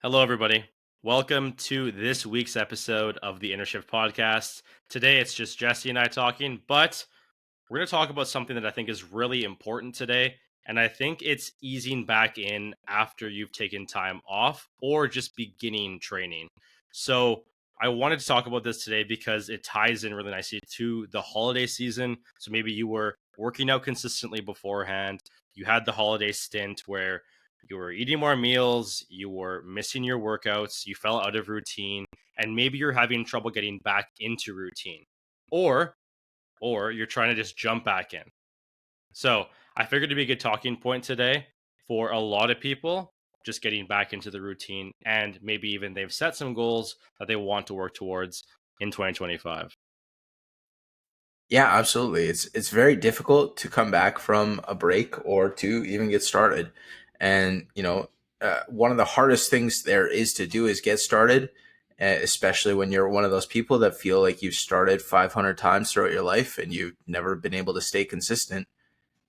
Hello, everybody. Welcome to this week's episode of the Inner Shift Podcast. Today, it's just Jesse and I talking, but we're going to talk about something that I think is really important today. And I think it's easing back in after you've taken time off or just beginning training. So, I wanted to talk about this today because it ties in really nicely to the holiday season. So, maybe you were working out consistently beforehand, you had the holiday stint where you were eating more meals, you were missing your workouts, you fell out of routine, and maybe you're having trouble getting back into routine. Or you're trying to just jump back in. So, I figured it'd be a good talking point today for a lot of people just getting back into the routine, and maybe even they've set some goals that they want to work towards in 2025. Yeah, absolutely. It's very difficult to come back from a break or to even get started. And one of the hardest things there is to do is get started, especially when you're one of those people that feel like you've started 500 times throughout your life and you've never been able to stay consistent.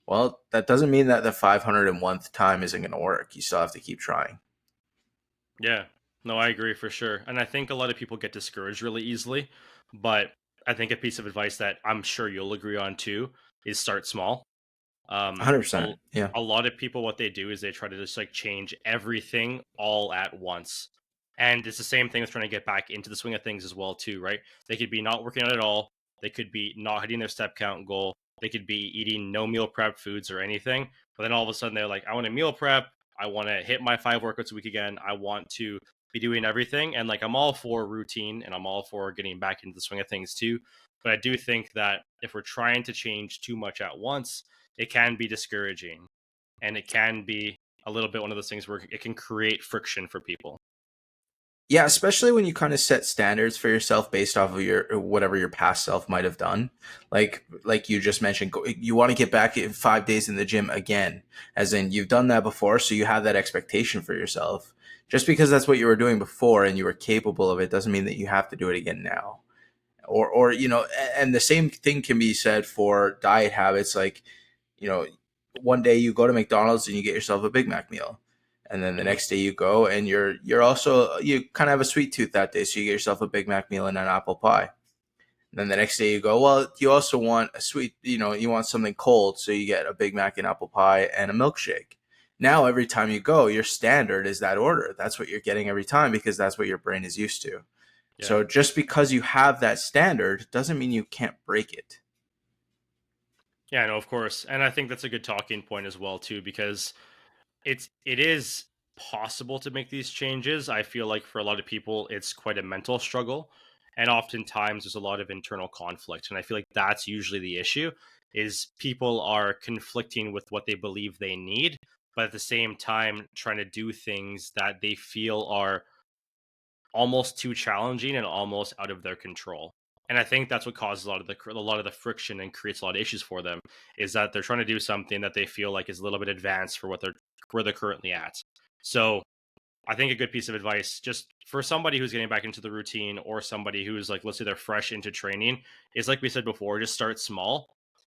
Well, that doesn't mean that the 501th time isn't going to work. You still have to keep trying. Yeah. No, I agree for sure. And I think a lot of people get discouraged really easily, but I think a piece of advice that I'm sure you'll agree on too is start small. Um, a, 100%. Yeah. a lot of people, what they do is they try to just like change everything all at once. And it's the same thing with trying to get back into the swing of things as well, too, right? They could be not working out at all. They could be not hitting their step count goal. They could be eating no meal prep foods or anything. But then all of a sudden they're like, I want to meal prep. I want to hit my 5 workouts a week again. I want to be doing everything. And like, I'm all for routine and I'm all for getting back into the swing of things too. But I do think that if we're trying to change too much at once, it can be discouraging and it can be a little bit one of those things where it can create friction for people. Yeah, especially when you kind of set standards for yourself based off of your whatever your past self might have done. Like you just mentioned, you want to get back in 5 days in the gym again, as in you've done that before, so you have that expectation for yourself. Just because that's what you were doing before and you were capable of it doesn't mean that you have to do it again now. And the same thing can be said for diet habits. Like, you know, one day you go to McDonald's and you get yourself a Big Mac meal, and then the Hmm. next day you go and you kind of have a sweet tooth that day, so you get yourself a Big Mac meal and an apple pie. And then the next day you go, well, you also want a sweet, you want something cold, so you get a Big Mac and apple pie and a milkshake. Now every time you go, your standard is that order. That's what you're getting every time because that's what your brain is used to. Yeah. So just because you have that standard doesn't mean you can't break it. Yeah, no, of course. And I think that's a good talking point as well too, because it is possible to make these changes. I feel like for a lot of people it's quite a mental struggle. And oftentimes there's a lot of internal conflict. And I feel like that's usually the issue is people are conflicting with what they believe they need, but at the same time trying to do things that they feel are almost too challenging and almost out of their control. And I think that's what causes a lot of the friction and creates a lot of issues for them is that they're trying to do something that they feel like is a little bit advanced for what they're where they're currently at. So I think a good piece of advice just for somebody who's getting back into the routine or somebody who's like, let's say they're fresh into training, is like we said before, just start small.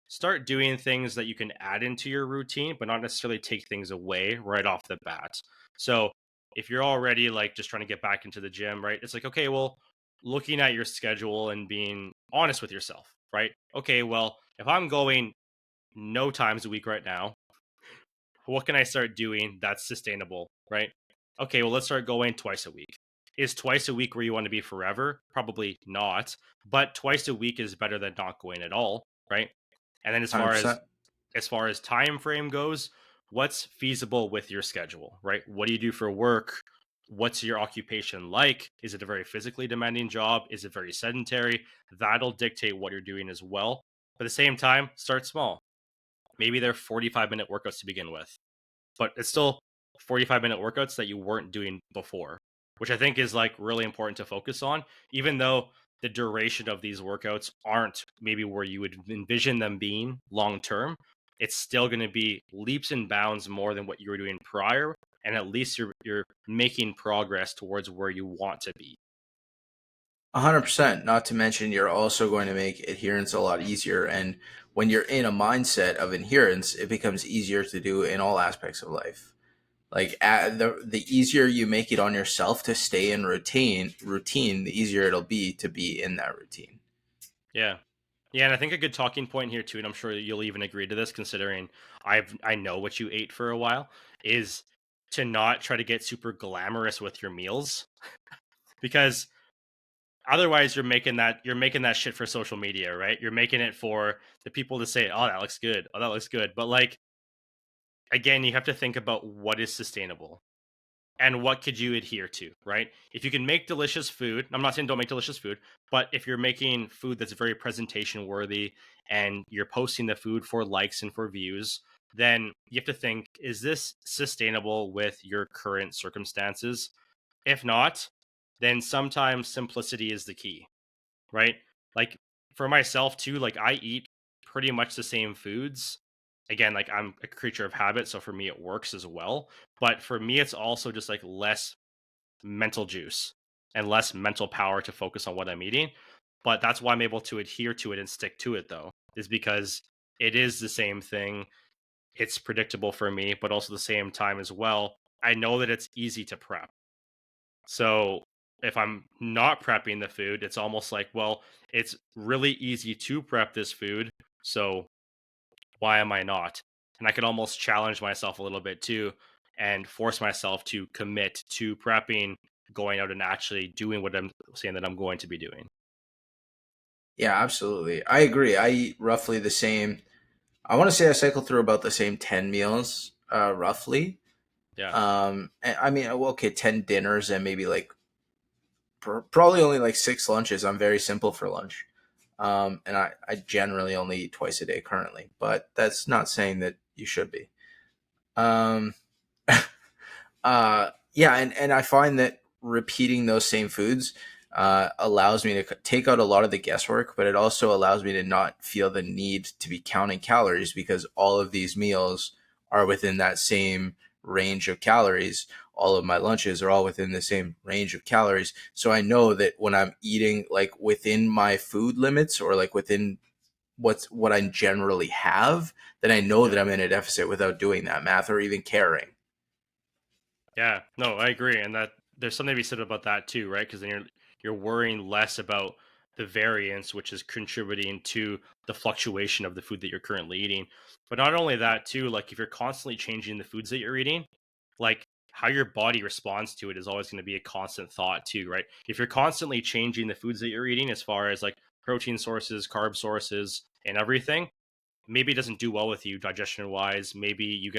Start doing things that you can add into your routine, but not necessarily take things away right off the bat. So if you're already like just trying to get back into the gym, right? It's like, okay, well, looking at your schedule and being honest with yourself, right? Okay, well, if I'm going no times a week right now, what can I start doing that's sustainable, right? Okay, well, let's start going twice a week. Is twice a week where you want to be forever? Probably not, but twice a week is better than not going at all, right? And then as far as 100%. as far as time frame goes, what's feasible with your schedule, right? What do you do for work? What's your occupation like? Is it a very physically demanding job? Is it very sedentary? That'll dictate what you're doing as well. But at the same time, start small. Maybe they're 45-minute workouts to begin with, but it's still 45-minute workouts that you weren't doing before, which I think is like really important to focus on, even though the duration of these workouts aren't maybe where you would envision them being long term. It's still going to be leaps and bounds more than what you were doing prior, and at least you're making progress towards where you want to be. 100%. Not to mention, you're also going to make adherence a lot easier. And when you're in a mindset of adherence, it becomes easier to do in all aspects of life. Like the easier you make it on yourself to stay in routine, the easier it'll be to be in that routine. Yeah. Yeah, and I think a good talking point here too, and I'm sure you'll even agree to this considering I know what you ate for a while, is to not try to get super glamorous with your meals because otherwise you're making that shit for social media, right? You're making it for the people to say, "Oh, that looks good. Oh, that looks good." But like again, you have to think about what is sustainable and what could you adhere to, right? If you can make delicious food, I'm not saying don't make delicious food, but if you're making food that's very presentation worthy and you're posting the food for likes and for views, then you have to think, is this sustainable with your current circumstances? If not, then sometimes simplicity is the key, right? Like for myself too, like I eat pretty much the same foods. Again, like I'm a creature of habit, so for me it works as well. But for me, it's also just like less mental juice and less mental power to focus on what I'm eating. But that's why I'm able to adhere to it and stick to it though, is because it is the same thing. It's predictable for me, but also the same time as well. I know that it's easy to prep. So if I'm not prepping the food, it's almost like, well, it's really easy to prep this food. So why am I not? And I could almost challenge myself a little bit too and force myself to commit to prepping, going out and actually doing what I'm saying that I'm going to be doing. Yeah, absolutely. I agree. I eat roughly the same. I want to say I cycle through about the same 10 meals, roughly. Yeah. And I mean, well, okay, 10 dinners and maybe like probably only like 6 lunches. I'm very simple for lunch. And I generally only eat twice a day currently, but that's not saying that you should be. Um, yeah, and I find that repeating those same foods allows me to take out a lot of the guesswork, but it also allows me to not feel the need to be counting calories because all of these meals are within that same range of calories. All of my lunches are all within the same range of calories. So I know that when I'm eating like within my food limits or like within what I generally have, then I know Yeah. that I'm in a deficit without doing that math or even caring. Yeah. No, I agree. And that there's something to be said about that too, right? Because then you're worrying less about the variance, which is contributing to the fluctuation of the food that you're currently eating. But not only that, too, like if you're constantly changing the foods that you're eating, like how your body responds to it is always going to be a constant thought too, right? If you're constantly changing the foods that you're eating as far as like protein sources, carb sources, and everything, maybe it doesn't do well with you digestion wise. Maybe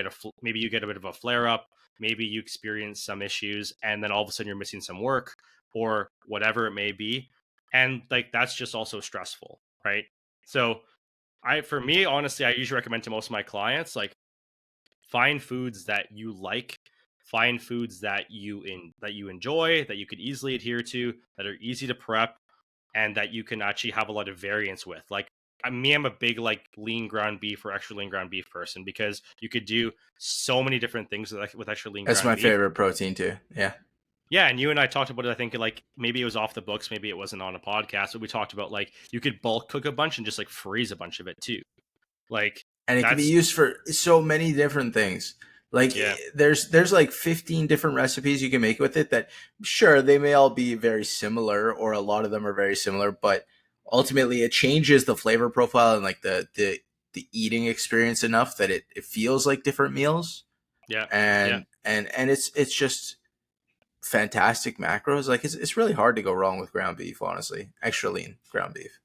maybe you get a bit of a flare up. Maybe you experience some issues, and then all of a sudden you're missing some work or whatever it may be, and like that's just also stressful, right? So for me, honestly, I usually recommend to most of my clients like find foods that you like, find foods that that you enjoy, that you could easily adhere to, that are easy to prep, and that you can actually have a lot of variance with. Like I'm a big like lean ground beef or extra lean ground beef person because you could do so many different things with extra lean That's ground my beef. favorite protein too. Yeah. Yeah, and you and I talked about it. I think like maybe it was off the books, maybe it wasn't on a podcast, but we talked about like you could bulk cook a bunch and just like freeze a bunch of it too. Like And it can be that's used for so many different things. Like yeah, there's like 15 different recipes you can make with it that sure they may all be very similar or a lot of them are very similar, but ultimately it changes the flavor profile and like the eating experience enough that it feels like different meals. yeah, yeah. And it's just fantastic macros. Like it's really hard to go wrong with ground beef, honestly. Extra lean ground beef.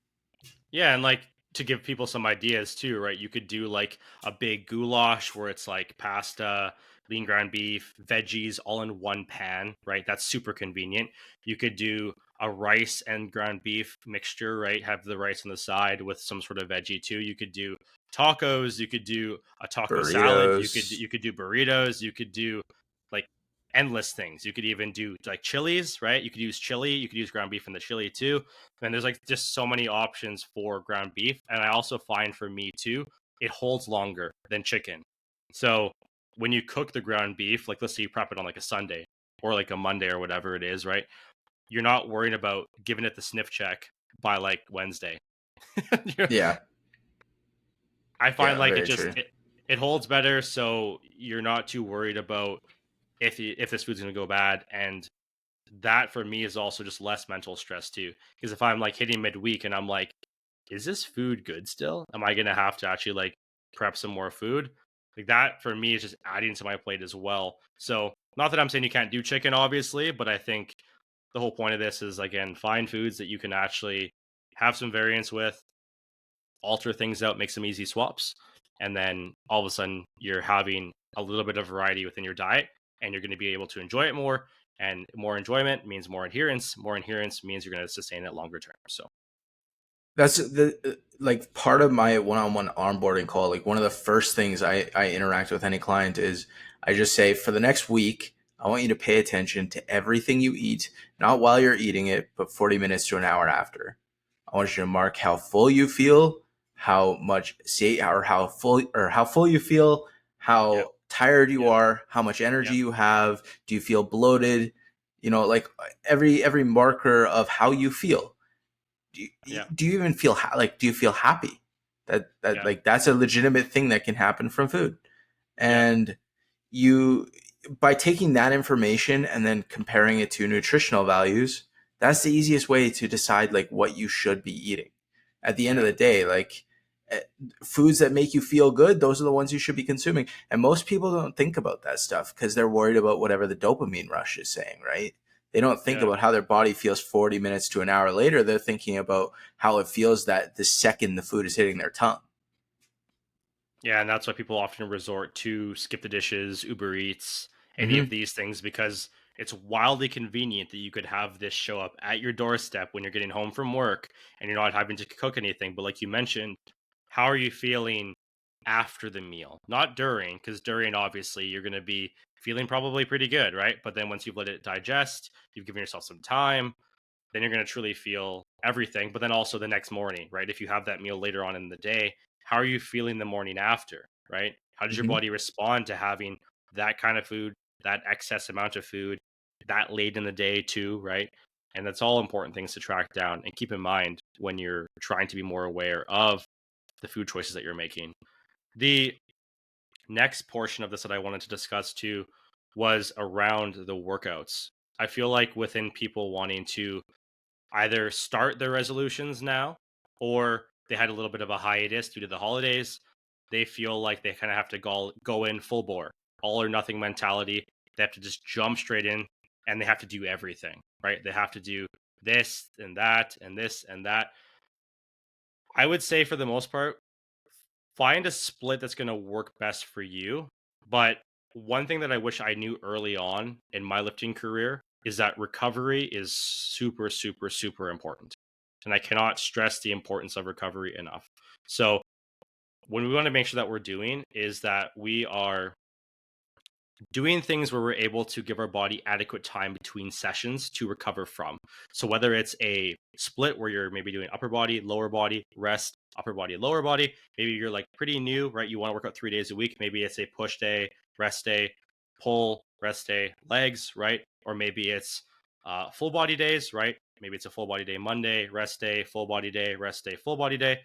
Yeah, and like to give people some ideas too, right? You could do like a big goulash where it's like pasta, lean ground beef, veggies all in one pan, right? That's super convenient. You could do a rice and ground beef mixture, right? Have the rice on the side with some sort of veggie too. You could do tacos, you could do a taco salad, Burritos. you could do burritos, you could do like endless things. You could even do like chilies, right? You could use chili, you could use ground beef in the chili too, and there's like just so many options for ground beef. And I also find for me too, it holds longer than chicken. So when you cook the ground beef, like let's say you prep it on like a Sunday or like a Monday or whatever it is, right? You're not worried about giving it the sniff check by like Wednesday. Yeah. I find Yeah, like very true. it holds better, so you're not too worried about if this food's going to go bad. And that for me is also just less mental stress too, because if I'm like hitting midweek and I'm like, is this food good still? Am I going to have to actually like prep some more food? Like that for me is just adding to my plate as well. So not that I'm saying you can't do chicken obviously, but I think the whole point of this is, again, find foods that you can actually have some variance with, alter things out, make some easy swaps, and then all of a sudden you're having a little bit of variety within your diet, and you're going to be able to enjoy it more. And more enjoyment means more adherence. More adherence means you're going to sustain it longer term. So That's the like part of my one-on-one onboarding call. Like one of the first things I interact with any client is I just say, for the next week, I want you to pay attention to everything you eat, not while you're eating it, but 40 minutes to an hour after. I want you to mark how full you feel, how much say or how full you feel, yep, how tired you yep, are, how much energy yep, you have, do you feel bloated? Like every marker of how you feel. yep, Do you even feel do you feel happy? That yep, like that's a legitimate thing that can happen from food. yep, And you, by taking that information and then comparing it to nutritional values, that's the easiest way to decide like what you should be eating. At the end of yep, the day, like eh, foods that make you feel good, those are the ones you should be consuming. And most people don't think about that stuff because they're worried about whatever the dopamine rush is saying, right? They don't think yeah. about how their body feels 40 minutes to an hour later. They're thinking about how it feels that the second the food is hitting their tongue. Yeah, and that's why people often resort to Skip the Dishes, Uber Eats, any of Hmm. these things, because it's wildly convenient that you could have this show up at your doorstep when you're getting home from work and you're not having to cook anything. But like you mentioned, how are you feeling after the meal? Not during, because during, obviously, you're going to be feeling probably pretty good, right? But then once you've let it digest, you've given yourself some time, then you're going to truly feel everything. But then also the next morning, right? If you have that meal later on in the day, how are you feeling the morning after, right? How does your Hmm. body respond to having that kind of food, that excess amount of food, that late in the day, too, right? And that's all important things to track down and keep in mind when you're trying to be more aware of the food choices that you're making. The next portion of this that I wanted to discuss too was around the workouts. I feel like within people wanting to either start their resolutions now or they had a little bit of a hiatus due to the holidays. They feel like they kind of have to go in full bore, all or nothing mentality. They have to just jump straight in and they have to do everything, right? They have to do this and that and this and that. I would say for the most part, find a split that's going to work best for you. But one thing that I wish I knew early on in my lifting career is that recovery is super, super, super important. And I cannot stress the importance of recovery enough. So, what we want to make sure that we're doing is that we are doing things where we're able to give our body adequate time between sessions to recover from. So whether it's a split where you're maybe doing upper body, lower body, rest, upper body, lower body, maybe you're like pretty new, right? You want to work out 3 days a week. Maybe it's a push day, rest day, pull, rest day, legs, right? Or maybe it's full body days, right? Maybe it's a full body day Monday, rest day, full body day, rest day, full body day.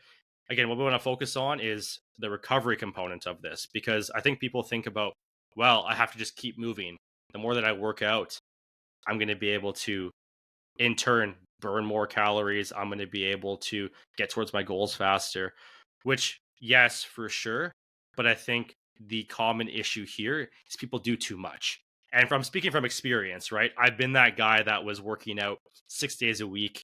Again, what we want to focus on is the recovery component of this because I think people think about, well, I have to just keep moving. The more that I work out, I'm going to be able to, in turn, burn more calories. I'm going to be able to get towards my goals faster, which, yes, for sure. But I think the common issue here is people do too much. And from speaking from experience, right? I've been that guy that was working out 6 days a week,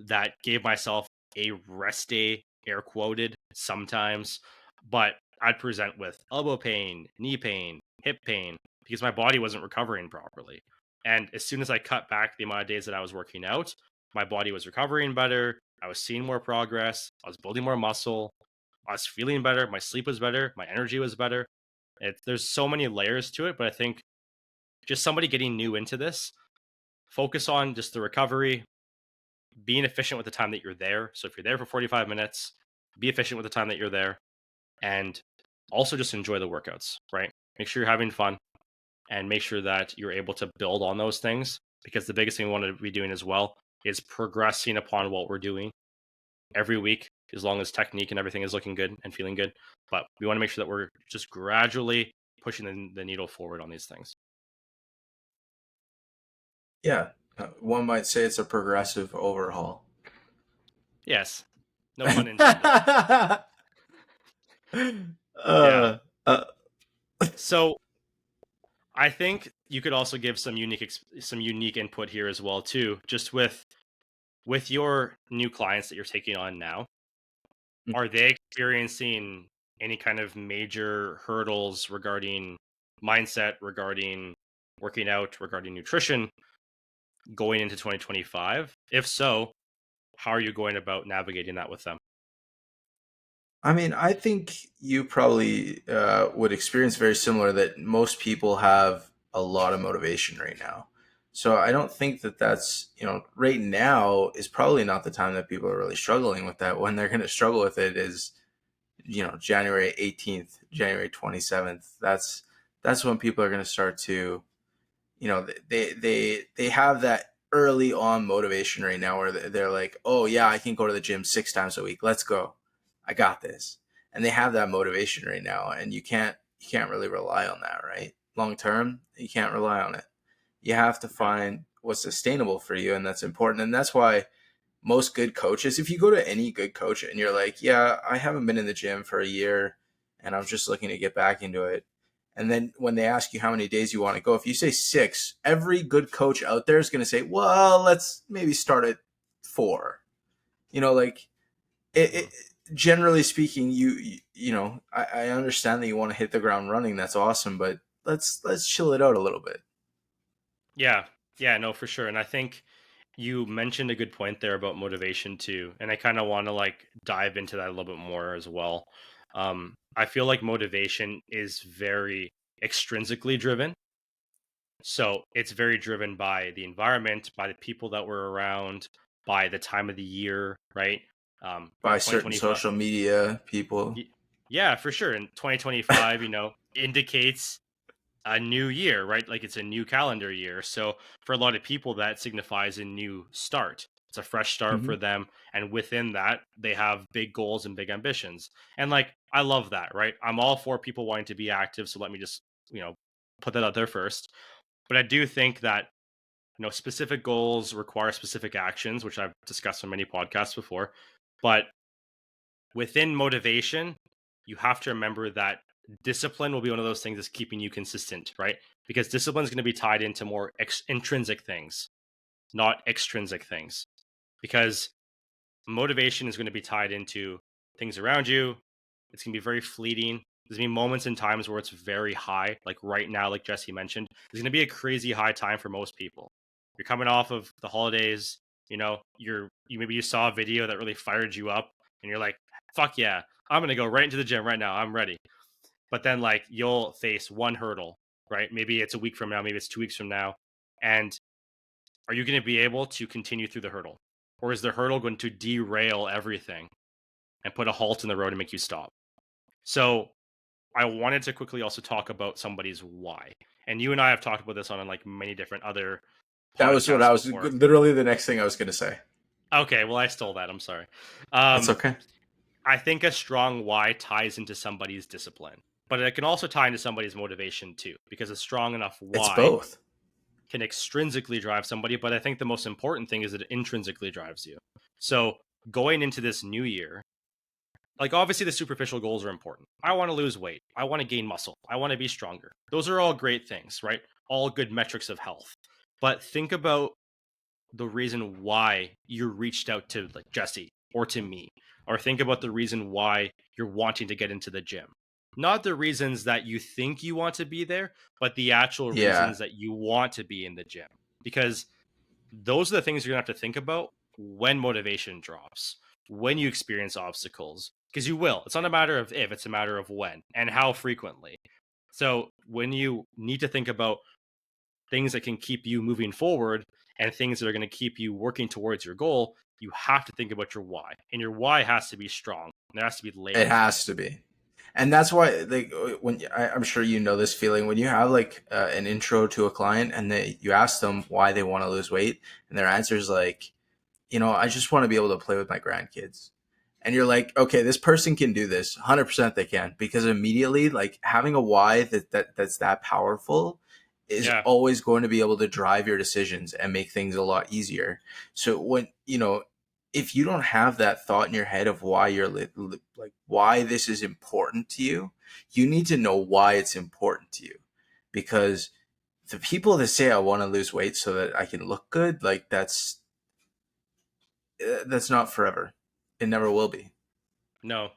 that gave myself a rest day, air quoted sometimes, but I'd present with elbow pain, knee pain, hip pain because my body wasn't recovering properly. And as soon as I cut back the amount of days that I was working out, my body was recovering better. I was seeing more progress. I was building more muscle. I was feeling better. My sleep was better. My energy was better. There's so many layers to it, but I think just somebody getting new into this, focus on just the recovery, being efficient with the time that you're there. So if you're there for 45 minutes, be efficient with the time that you're there and also just enjoy the workouts, right? Make sure you're having fun and make sure that you're able to build on those things because the biggest thing we want to be doing as well is progressing upon what we're doing every week as long as technique and everything is looking good and feeling good. But we want to make sure that we're just gradually pushing the needle forward on these things. Yeah, one might say it's a progressive overhaul. Yes, no pun intended. uh, Yeah. uh, So I think you could also give some some unique input here as well too, just with your new clients that you're taking on now. Are they experiencing any kind of major hurdles regarding mindset, regarding working out, regarding nutrition going into 2025? If so, how are you going about navigating that with them? I mean, I think you probably would experience very similar that most people have a lot of motivation right now. So I don't think that that's, right now is probably not the time that people are really struggling with that. When they're going to struggle with it is, January 18th, January 27th. That's when people are going to start to, they have that early on motivation right now where they're like, oh yeah, I can go to the gym 6 times a week, let's go, I got this. And they have that motivation right now, and you can't really rely on that, right? Long term, you can't rely on it. You have to Yeah. find what's sustainable for you, and that's important. And that's why most good coaches, if you go to any good coach and you're like, yeah, I haven't been in the gym for a year and I'm just looking to get back into it. And then when they ask you how many days you want to go, if you say 6, every good coach out there is going to say, well, let's maybe start at 4. Like it Mhm. generally speaking, I understand that you want to hit the ground running. That's awesome. But let's chill it out a little bit. Yeah. Yeah, no, for sure. And I think you mentioned a good point there about motivation too. And I kind of want to like dive into that a little bit more as well. I feel like motivation is very extrinsically driven. So it's very driven by the environment, by the people that we're around, by the time of the year, right? By certain 2025. social media people. Yeah, for sure. And 2025, indicates a new year, right? Like it's a new calendar year. So for a lot of people, that signifies a new start. It's a fresh start Hmm. for them. And within that, they have big goals and big ambitions. And like, I love that, right? I'm all for people wanting to be active. So let me just, you know, put that out there first. But I do think that, specific goals require specific actions, which I've discussed on many podcasts before. But within motivation, you have to remember that discipline will be one of those things that's keeping you consistent, right? Because discipline is going to be tied into more intrinsic things, not extrinsic things. Because motivation is going to be tied into things around you. It's going to be very fleeting. There's going to be moments and times where it's very high, like right now, like Jesse mentioned. There's going to be a crazy high time for most people. You're coming off of the holidays, you maybe you saw a video that really fired you up, and you're like, "Fuck yeah, I'm gonna go right into the gym right now. I'm ready." But then like you'll face one hurdle, right? Maybe it's a week from now, maybe it's 2 weeks from now, and are you going to be able to continue through the hurdle, or is the hurdle going to derail everything and put a halt in the road and make you stop? So I wanted to quickly also talk about somebody's why. And you and I have talked about this on like many different other That was what podcasts I was before. literally the next thing I was going to say. Okay, well I stole that. I'm sorry. That's Um, okay. I think a strong why ties into somebody's discipline, but it can also tie into somebody's motivation too, because a strong enough It's why both. can extrinsically drive somebody. But I think the most important thing is that it intrinsically drives you. So going into this new year, like obviously the superficial goals are important. I want to lose weight. I want to gain muscle. I want to be stronger. Those are all great things, right? All good metrics of health. But think about the reason why you reached out to like Jesse or to me, or think about the reason why you're wanting to get into the gym. Not the reasons that you think you want to be there, but the actual Yeah. reasons that you want to be in the gym. Because those are the things you're going to have to think about when motivation drops, when you experience obstacles, because you will. It's not a matter of if, it's a matter of when and how frequently. So when you need to think about things that can keep you moving forward and things that are going to keep you working towards your goal, you have to think about your why. And your why has to be strong. There has to be It layers to it. has to be. And that's why, like, I'm sure you know this feeling when you have like an intro to a client and you ask them why they want to lose weight, and their answer is like, I just want to be able to play with my grandkids. And you're like, okay, this person can do this. 100% they can, because immediately, like, having a why that's that powerful, is Yeah. always going to be able to drive your decisions and make things a lot easier. So when, if you don't have that thought in your head of why like why this is important to you, you need to know why it's important to you. Because the people that say I want to lose weight so that I can look good, like that's not forever. It never will be. No.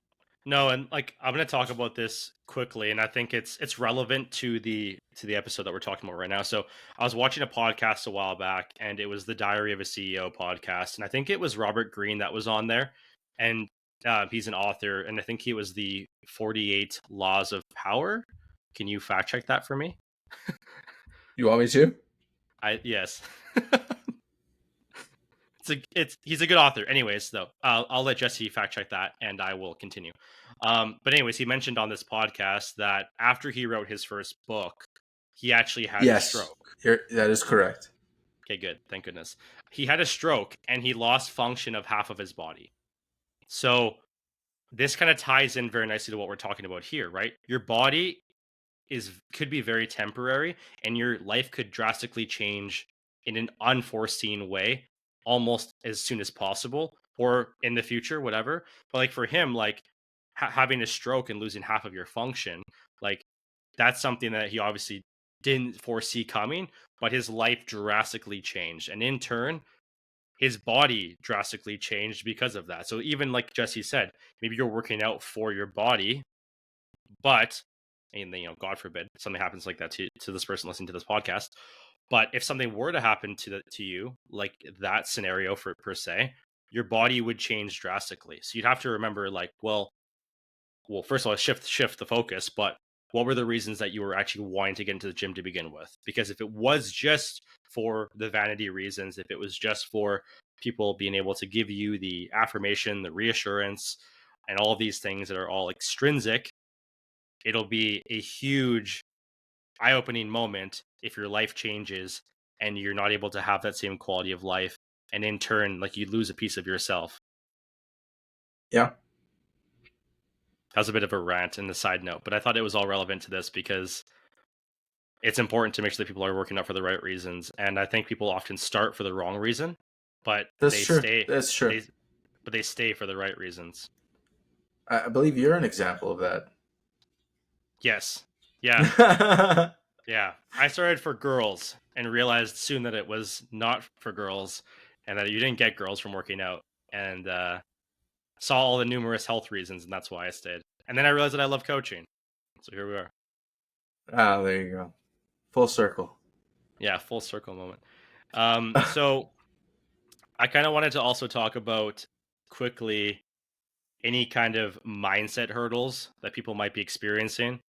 No, and like I'm going to talk about this quickly, and I think it's relevant to the episode that we're talking about right now. So, I was watching a podcast a while back, and it was the Diary of a CEO podcast, and I think it was Robert Greene that was on there, and he's an author, and I think he was the 48 Laws of Power. Can you fact check that for me? You want me to? I yes. It's he's a good author. Anyways, though, I'll let Jesse fact check that, and I will continue. But anyways, he mentioned on this podcast that after he wrote his first book, he actually had a Yes, stroke. that is correct. Okay, good. Thank goodness. He had a stroke, and he lost function of half of his body. So this kind of ties in very nicely to what we're talking about here, right? Your body could be very temporary, and your life could drastically change in an unforeseen way almost as soon as possible or in the future, whatever. But like for him, like having a stroke and losing half of your function, like that's something that he obviously didn't foresee coming, but his life drastically changed, and in turn his body drastically changed because of that. So even like Jesse said, maybe you're working out for your body, but and God forbid something happens like that to this person listening to this podcast. But if something were to happen to you, like that scenario for per se, your body would change drastically. So you'd have to remember, like, well, first of all, shift the focus. But what were the reasons that you were actually wanting to get into the gym to begin with? Because if it was just for the vanity reasons, if it was just for people being able to give you the affirmation, the reassurance, and all these things that are all extrinsic, it'll be a huge eye-opening moment if your life changes and you're not able to have that same quality of life, and in turn like you lose a piece of yourself. Yeah. That was a bit of a rant and a side note, but I thought it was all relevant to this because it's important to make sure that people are working out for the right reasons, and I think people often start for the wrong reason, but That's they true. stay That's true. they but they stay for the right reasons. I believe you're an example of that. Yes. Yeah. Yeah, I started for girls and realized soon that it was not for girls, and that you didn't get girls from working out, and saw all the numerous health reasons, and that's why I stayed. And then I realized that I love coaching, so here we are. Ah, there you go. Full circle. Yeah, full circle moment. So I kind of wanted to also talk about quickly any kind of mindset hurdles that people might be experiencing.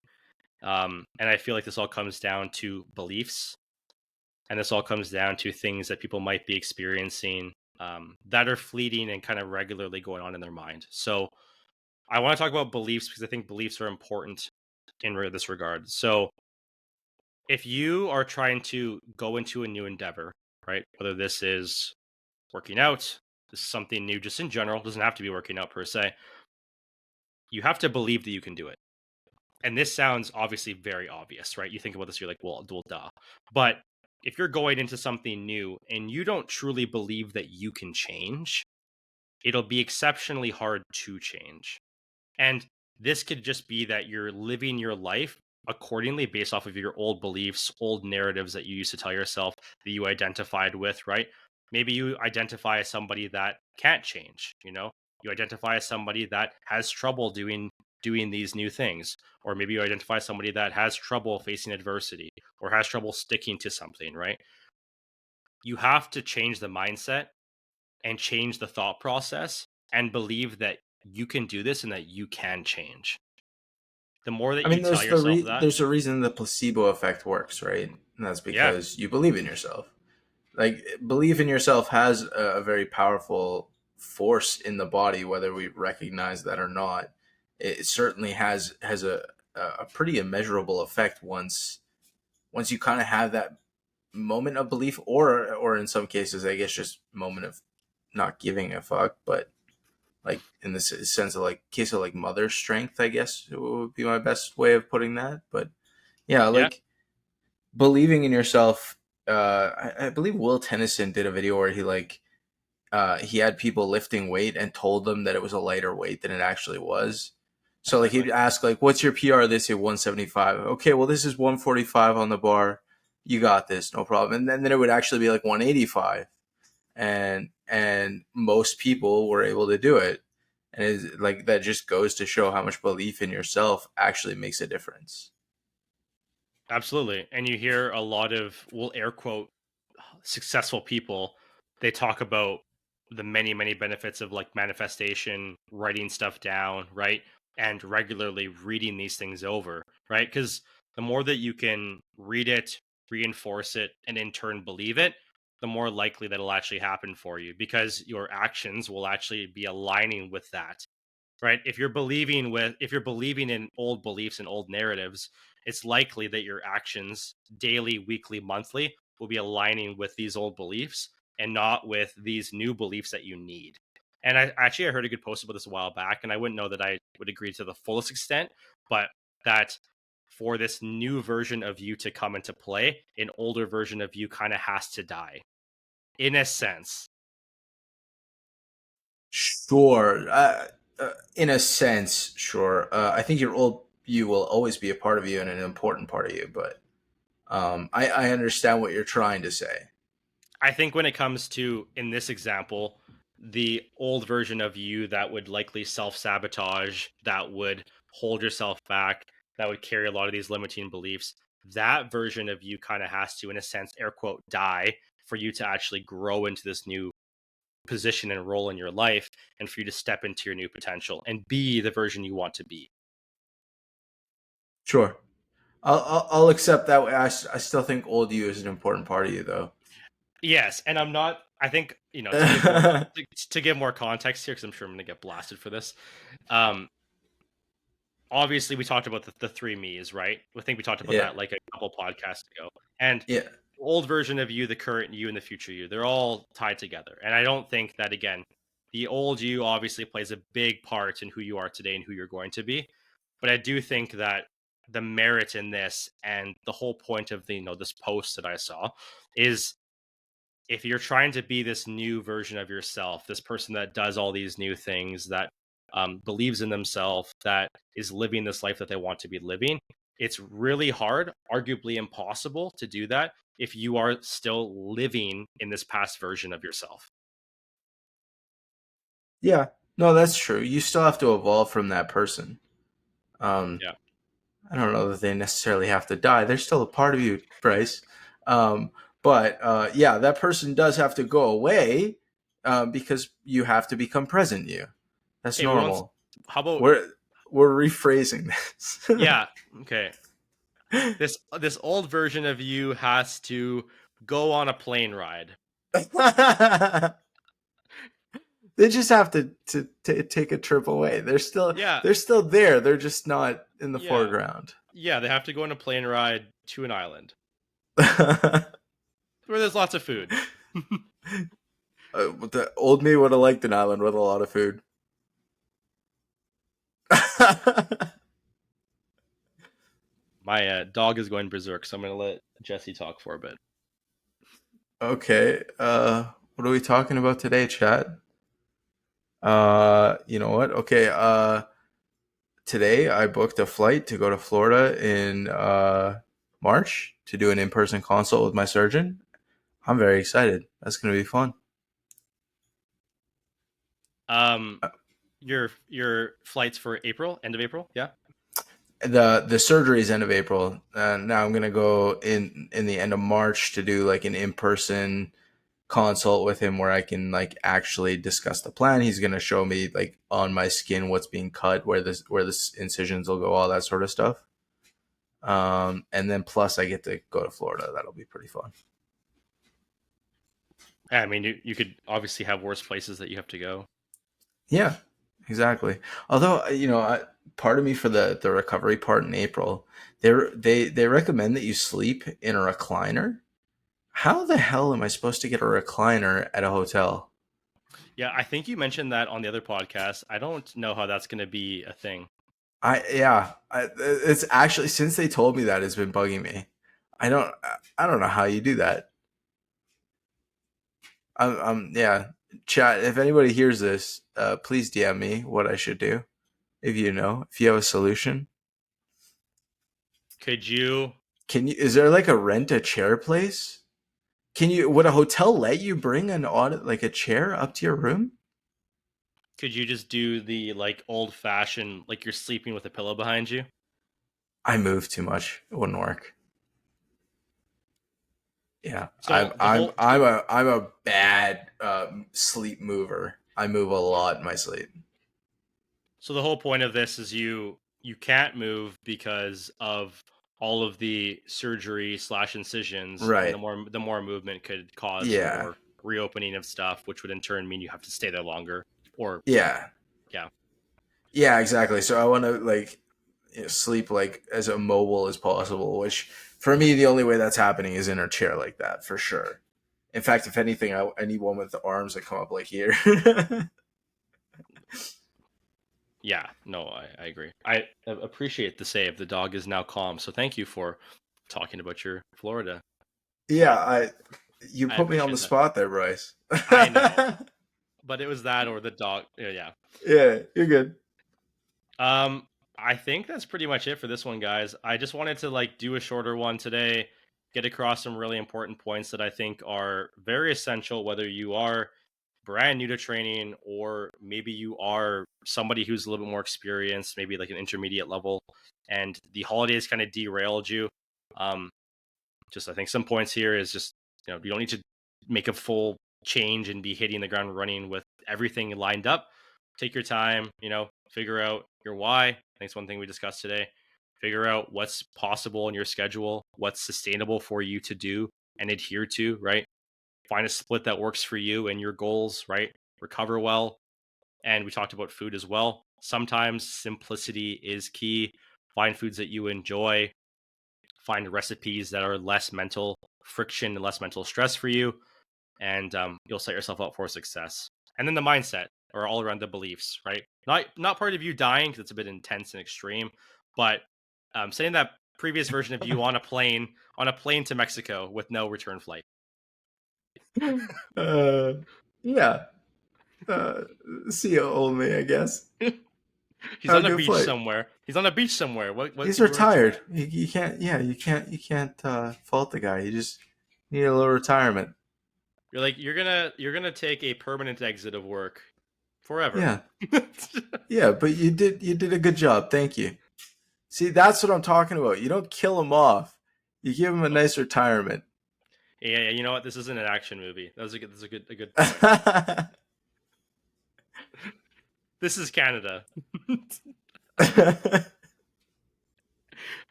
And I feel like this all comes down to beliefs. And this all comes down to things that people might be experiencing that are fleeting and kind of regularly going on in their mind. So I want to talk about beliefs because I think beliefs are important in this regard. So if you are trying to go into a new endeavor, right, whether this is working out, this is something new just in general, doesn't have to be working out per se, you have to believe that you can do it. And this sounds obviously very obvious, right? You think about this, you're like, well, duh. But if you're going into something new and you don't truly believe that you can change, it'll be exceptionally hard to change. And this could just be that you're living your life accordingly based off of your old beliefs, old narratives that you used to tell yourself that you identified with, right? Maybe you identify as somebody that can't change, you identify as somebody that has trouble doing these new things, or maybe you identify as somebody that has trouble facing adversity or has trouble sticking to something, right? You have to change the mindset and change the thought process and believe that you can do this and that you can change. The more that I you mean, tell yourself that, there's a reason the placebo effect works, right? And that's yeah, because you believe in yourself. Like, belief in yourself has a very powerful force in the body, whether we recognize that or not. It certainly has a pretty immeasurable effect once you kind of have that moment of belief, or in some cases, I guess, just moment of not giving a fuck. But like in the sense of like case of like mother strength, I guess it would be my best way of putting that. But yeah, yeah, like believing in yourself. I believe Will Tennyson did a video where he had people lifting weight and told them that it was a lighter weight than it actually was. So like Exactly. he'd ask like, "What's your PR?" They say 175. Okay, well this is 145 on the bar. You got this, no problem. And then it would actually be like 185, and most people were able to do it. And it's like that just goes to show how much belief in yourself actually makes a difference. Absolutely. And you hear a lot of, we'll air quote, successful people. They talk about the many, many benefits of like manifestation, writing stuff down, right? And regularly reading these things over, right? Because the more that you can read it, reinforce it, and in turn believe it, the more likely that it'll actually happen for you because your actions will actually be aligning with that, right? If you're believing in old beliefs and old narratives, it's likely that your actions daily, weekly, monthly will be aligning with these old beliefs and not with these new beliefs that you need. And I heard a good post about this a while back, and I wouldn't know that I would agree to the fullest extent, but that for this new version of you to come into play, an older version of you kind of has to die in a sense. Sure. In a sense, sure. I think your old you will always be a part of you and an important part of you, but I understand what you're trying to say. I think when it comes to, in this example, the old version of you that would likely self sabotage, that would hold yourself back, that would carry a lot of these limiting beliefs, that version of you kind of has to, in a sense, air quote, die for you to actually grow into this new position and role in your life and for you to step into your new potential and be the version you want to be. Sure. I'll accept that. I still think old you is an important part of you, though. Yes, and I'm not. I think to give more to give more context here, because I'm sure I'm going to get blasted for this. Um, Obviously we talked about the three me's, right? I think we talked about Yeah. that like a couple podcasts ago. And Yeah. old version of you, the current you, and the future you, they're all tied together. And I don't think that, again, the old you obviously plays a big part in who you are today and who you're going to be. But I do think that the merit in this and the whole point of the this post that I saw is, if you're trying to be this new version of yourself, this person that does all these new things, that believes in themselves, that is living this life that they want to be living, it's really hard, arguably impossible to do that if you are still living in this past version of yourself. Yeah. No, that's true. You still have to evolve from that person. Um, Yeah. I don't know that they necessarily have to die. They're still a part of you, Bryce. Um, but yeah, that person does have to go away because you have to become present you. That's Okay, we want. normal. How about? We're we're rephrasing this. Yeah. Okay. This old version of you has to go on a plane ride. They just have to take a trip away. Yeah. They're still there. They're just not in the Yeah. foreground. Yeah. They have to go on a plane ride to an island uh, where there's lots of food. the old me would have liked an island with a lot of food. My dog is going berserk, so I'm going to let Jesse talk for a bit. Okay. What are we talking about today, chat? You know what? Okay. Today I booked a flight to go to Florida in March to do an in-person consult with my surgeon. I'm very excited. That's going to be fun. Um, your flights for April, end of April, yeah. The surgery is end of April. Now I'm gonna go in the end of March to do like an in person consult with him where I can like actually discuss the plan. He's gonna show me like on my skin what's being cut, where this incisions will go, all that sort of stuff. And then plus I get to go to Florida. That'll be pretty fun. Yeah, I mean, you could obviously have worse places that you have to go. Yeah, exactly. Although part of me for the recovery part in April, they recommend that you sleep in a recliner. How the hell am I supposed to get a recliner at a hotel? Yeah, I think you mentioned that on the other podcast. I don't know how that's going to be a thing. It's actually since they told me that it's been bugging me. I don't I don't know how you do that. Yeah. Chat. If anybody hears this, please DM me what I should do. If you know, if you have a solution, Could you can you? Is there like a rent a chair place? Can you? Would a hotel let you bring an audit like a chair up to your room? could you just do the like old fashioned, like you're sleeping with a pillow behind you? I move too much. It wouldn't work. Yeah, So the whole I'm a bad sleep mover. I move a lot in my sleep. So the whole point of this is you can't move because of all of the surgery slash incisions, and Right. the more movement could cause Yeah. more reopening of stuff, which would in turn mean you have to stay there longer. Or Yeah. yeah, Yeah. Exactly. So I want to like sleep like as immobile as possible. Which for me, the only way that's happening is in a chair like that for sure. In fact, if anything, I need one with the arms that come up like here. yeah, no, I agree. I appreciate the save. The dog is now calm, so thank you for talking about your Florida. Yeah, you I put me on the appreciate that. spot there, Bryce. I know, but it was that or the dog. Yeah. Yeah, you're good. Um, I think that's pretty much it for this one, guys. I just wanted to like do a shorter one today, get across some really important points that I think are very essential, whether you are brand new to training or maybe you are somebody who's a little bit more experienced, maybe like an intermediate level, and the holidays kind of derailed you. Um, just I think some points here is just you don't need to make a full change and be hitting the ground running with everything lined up. Take your time, figure out your why. I think it's one thing we discussed today. Figure out what's possible in your schedule, what's sustainable for you to do and adhere to, right? Find a split that works for you and your goals, right? Recover well. And we talked about food as well. Sometimes simplicity is key. Find foods that you enjoy, find recipes that are less mental friction and less mental stress for you, and you'll set yourself up for success. And then the mindset, or all around the beliefs, right? Not part of you dying because it's a bit intense and extreme, but setting that previous version of you on a plane to Mexico with no return flight. uh, yeah. Uh, See you, old me. I guess. He's Have a on a good beach flight. somewhere. He's on a beach somewhere. What He's you were retired. You can't. Yeah, you can't. You can't fault the guy. You just need a little retirement. You're like you're gonna take a permanent exit of work forever. Yeah. Yeah, but you did a good job. Thank you. See, that's what I'm talking about. You don't kill him off. You give him a nice retirement. Yeah, you know what? This isn't an action movie. That's a good point. This is Canada.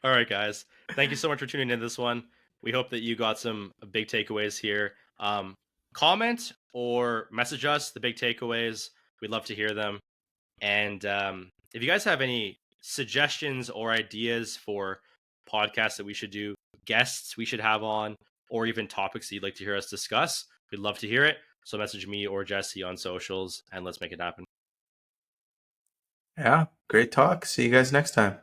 All right, guys. Thank you so much for tuning in to this one. We hope that you got some big takeaways here. Comment or message us the big takeaways. We'd love to hear them. And if you guys have any suggestions or ideas for podcasts that we should do, guests we should have on, or even topics that you'd like to hear us discuss, we'd love to hear it. So message me or Jesse on socials and let's make it happen. Yeah, great talk. See you guys next time.